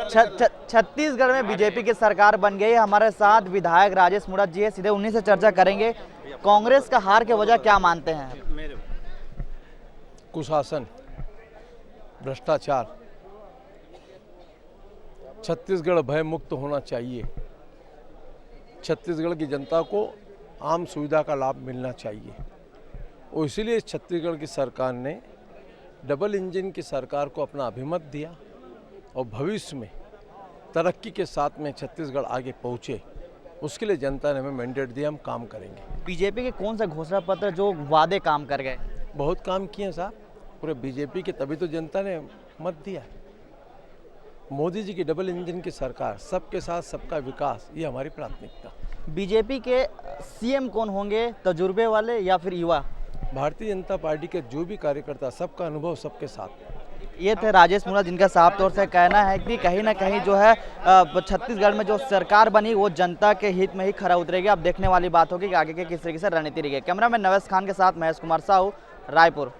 छत्तीसगढ़ में बीजेपी की सरकार बन गई। हमारे साथ विधायक राजेश मुणत जी है, सीधे उन्हीं से चर्चा करेंगे। कांग्रेस का हार की वजह क्या मानते हैं? कुशासन, भ्रष्टाचार। छत्तीसगढ़ भय मुक्त होना चाहिए। छत्तीसगढ़ की जनता को आम सुविधा का लाभ मिलना चाहिए और इसीलिए छत्तीसगढ़ की सरकार ने डबल इंजन की सरकार को अपना अभिमत दिया और भविष्य में तरक्की के साथ में छत्तीसगढ़ आगे पहुँचे, उसके लिए जनता ने हमें मैंडेट दिया, हम काम करेंगे। बीजेपी के कौन सा घोषणा पत्र जो वादे काम कर गए? बहुत काम किए हैं साहब पूरे बीजेपी के, तभी तो जनता ने मत दिया। मोदी जी की डबल इंजन की सरकार, सबके साथ सबका विकास, ये हमारी प्राथमिकता। बीजेपी के सीएम कौन होंगे, तजुर्बे वाले या फिर युवा? भारतीय जनता पार्टी के जो भी कार्यकर्ता, सबका अनुभव सबके साथ। ये थे राजेश मुणत, जिनका साफ तौर से कहना है कि कहीं ना कहीं जो है छत्तीसगढ़ में जो सरकार बनी वो जनता के हित में ही खरा उतरेगी। अब देखने वाली बात होगी कि आगे के किस तरीके से रणनीति रहेगी। कैमरामैन नवेश खान के साथ महेश कुमार साहू, रायपुर।